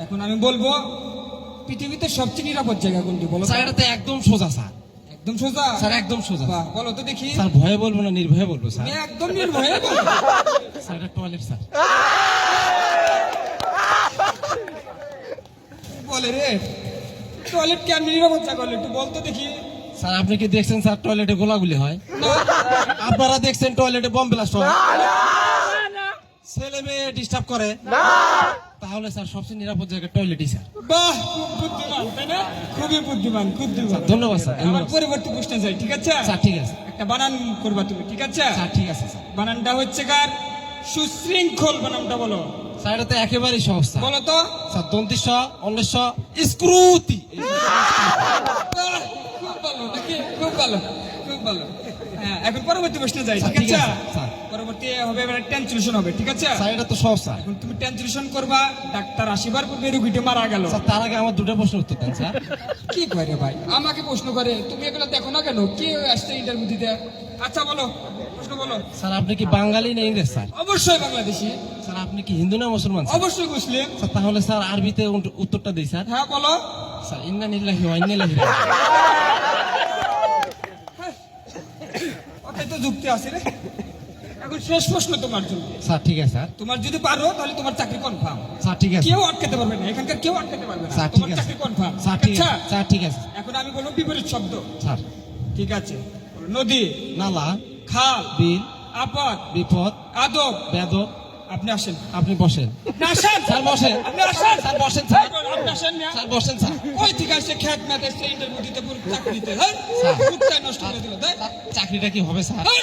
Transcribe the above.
এখন আমি বলবো পৃথিবীতে সবচেয়ে নিরাপদ জায়গা কোনটি বলো তো? স্যার এটা তো একদম সোজা স্যার। একদম সোজা? স্যার একদম সোজা। বাহ, বলো তো দেখি। স্যার ভয়ে বলবো না নির্ভয়ে বলবো স্যার? আমি একদম নির্ভয়ে বলবো। স্যার এটা টয়লেট স্যার। বলে রে, টয়লেট কি আর নিরাপদ জায়গা হলো? একটু বলতো দেখি। স্যার আপনি কি দেখছেন স্যার টয়লেটে গোলাগুলি হয়? না। আপনারা দেখছেন টয়লেটে বম ব্লাস্ট হয়? ছেলে মেয়ে ডিস্টার্ব করে? তাহলে স্যার সবচেয়ে নিরাপদ জায়গা টয়লেটই স্যার। বাহ, খুব বুদ্ধিমান তাই না? খুবই বুদ্ধিমান, খুব বুদ্ধিমান। ধন্যবাদ স্যার। আমার পরবর্তী প্রশ্ন যাই, ঠিক আছে? স্যার ঠিক আছে। একটা বানান করবা তুমি, ঠিক আছে? স্যার ঠিক আছে স্যার। বানানটা হচ্ছে কার? সুশৃঙ্খল বানানটা বলো। স্যার এটা তো একেবারেই সহজ স্যার। বলো তো। স্যার দন্তিস্ব অন্বেষ স্ক্রুতি। বাহ, খুব ভালো নাকি? খুব ভালো, খুব ভালো। হ্যাঁ, এখন পরবর্তী প্রশ্ন যাই, ঠিক ঠিক আছে? আছে, স্যার। পরবর্তী হবে এবার ট্রান্সলেশন হবে, ঠিক আছে? স্যার এটা তো সহজ স্যার। এখন তুমি ট্রান্সলেশন করবা, ডাক্তার আসিবার পূর্বে রুগীটা মারা গেল। স্যার তার আগে আমার দুটো প্রশ্ন উত্তর দেন স্যার। কি করে ভাই, আমাকে প্রশ্ন করে? তুমি এগুলো দেখো না কেন? কি আসছে ইন্টারভিউ দিতে? আচ্ছা বলো, প্রশ্ন বলো। স্যার আপনি কি বাঙালি না ইংরেজ স্যার? অবশ্যই বাংলাদেশি। স্যার আপনি কি হিন্দু না মুসলমান স্যার? অবশ্যই মুসলিম। স্যার তাহলে স্যার আরবিতে উত্তরটা দিই স্যার। হ্যাঁ বলো। স্যার ইন্না লিল্লাহি ওয়া ইন্না ইলাইহি রাজিউন। ওটাই তো যুক্তি আছে রে। এখন শেষ প্রশ্ন তোমার জন্য। স্যার ঠিক আছে স্যার। তোমার যদি পারো তাহলে তোমার চাকরি কনফার্ম। স্যার ঠিক আছে। কেউ আটকাতে পারবে না, এখানকার কেউ আটকাতে পারবে না। স্যার ঠিক তোমার আছে। চাকরি কনফার্ম। স্যার ঠিক আছে। স্যার ঠিক আছে। এখন আমি বলবো বিপরীত শব্দ। স্যার ঠিক আছে? নদী, নালা, খাল, বিল, আপদ, বিপদ, আদব। বেদব। আপনি আসেন। আপনি বসেন। আপনি আসেন। স্যার বসেন। আপনি আসেন। স্যার বসেন স্যার। আপনি আসেন না? স্যার বসেন স্যার। কই থেকে আসছে খেত ম্যাথ আসছে ইন্টারভিউ দিতে পুরো চাকরি দিতে? হ্যাঁ, স্যার। কুত্তায় নষ্ট করে দিল তাই। চাকরিটা কি হবে স্যার? হ্যাঁ।